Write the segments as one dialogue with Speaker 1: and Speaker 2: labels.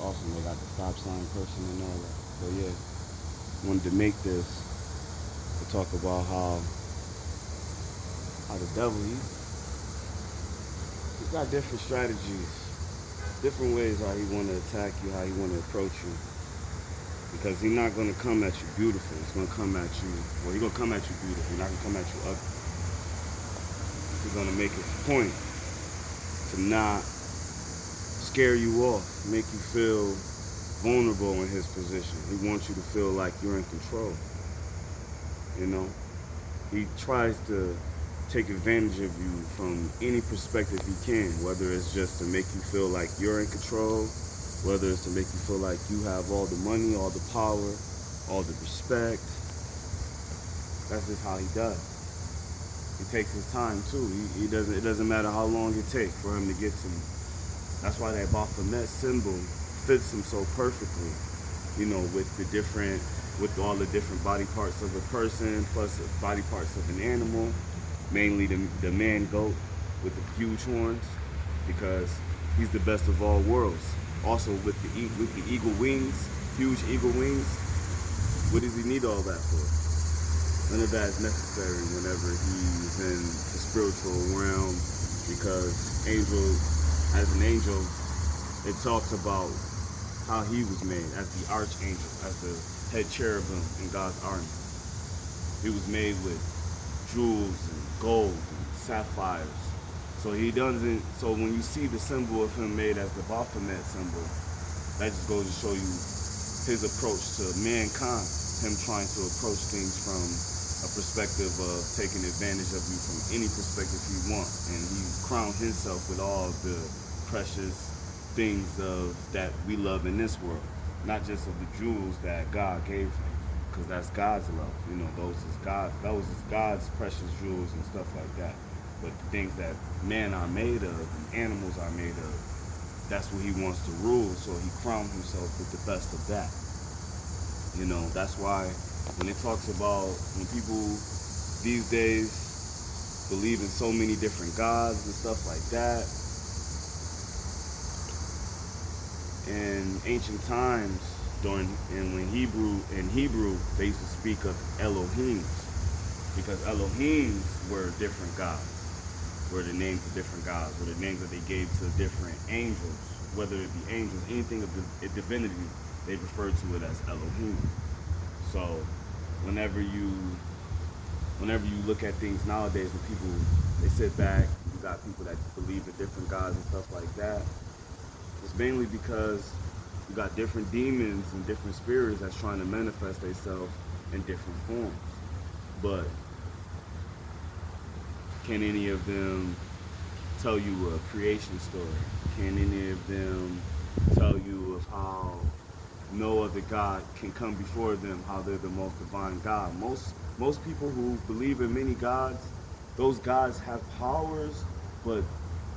Speaker 1: awesome. They got the stop sign person and all that. So yeah, wanted to make this to talk about how the devil he's got different strategies, different ways how he want to attack you, how he want to approach you. Because he's not gonna come at you beautiful. He's gonna come at you. Well, he's gonna come at you beautiful. He's not gonna come at you ugly. He's gonna make his point to not scare you off, make you feel vulnerable in his position. He wants you to feel like you're in control. You know, he tries to take advantage of you from any perspective he can, whether it's just to make you feel like you're in control, whether it's to make you feel like you have all the money, all the power, all the respect. That's just how he does. He takes his time too. He doesn't. It doesn't matter how long it takes for him to get to you. That's why that Baphomet symbol fits him so perfectly. You know, with all the different body parts of a person, plus the body parts of an animal, mainly the man goat with the huge horns, because he's the best of all worlds. Also with the eagle wings, huge eagle wings. What does he need all that for? None of that is necessary whenever he's in the spiritual realm, because as an angel, it talks about how he was made as the archangel, as the head cherubim in God's army. He was made with jewels and gold and sapphires. So he doesn't. So when you see the symbol of him made as the Baphomet symbol, that just goes to show you his approach to mankind. Him trying to approach things from a perspective of taking advantage of you from any perspective he wants, and he crowned himself with all the precious things of that we love in this world, not just of the jewels that God gave him, because that's God's love. You know, those is God's precious jewels and stuff like that. But the things that men are made of and animals are made of, that's what he wants to rule. So he crowned himself with the best of that. You know, that's why when it talks about when people these days believe in so many different gods and stuff like that, in ancient times when Hebrew they used to speak of Elohim, because Elohim were different gods, were the names of different gods, were the names that they gave to different angels, whether it be angels, anything of the divinity, they referred to it as Elohim. So whenever you look at things nowadays, when people they sit back, you got people that believe in different gods and stuff like that. It's mainly because you got different demons and different spirits that's trying to manifest themselves in different forms. But can any of them tell you a creation story? Can any of them tell you of how no other God can come before them, how they're the most divine God? Most people who believe in many gods, those gods have powers, but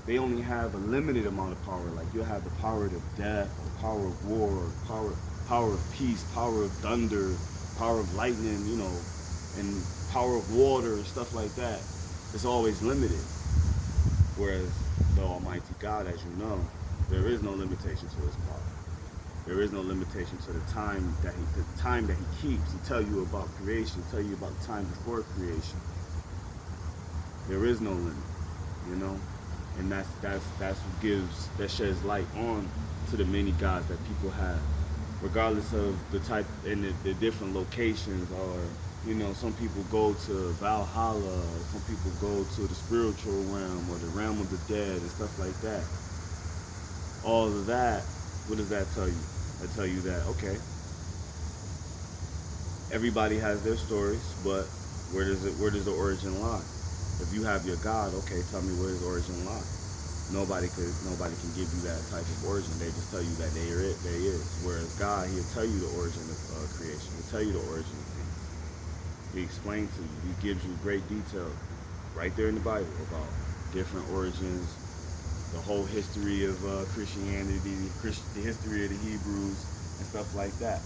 Speaker 1: they only have a limited amount of power. Like you'll have the power of death, the power of war, power of peace, power of thunder, power of lightning, you know, and power of water and stuff like that. It's always limited. Whereas the Almighty God, as you know, there is no limitation to his power. There is no limitation to the time that he keeps. He tell you about creation, tell you about the time before creation. There is no limit, you know, and that's what sheds light on to the many gods that people have, regardless of the type and the different locations. Or you know, some people go to Valhalla, some people go to the spiritual realm or the realm of the dead and stuff like that. All of that, what does that tell you? That tell you that, okay, everybody has their stories, but where does the origin lie? If you have your God, okay, tell me where his origin lie. Nobody can give you that type of origin. They just tell you that there is. Whereas God, he'll tell you the origin of creation. He'll tell you the origin of things. He explains to you. He gives you great detail right there in the Bible about different origins, the whole history of Christianity, the history of the Hebrews, and stuff like that.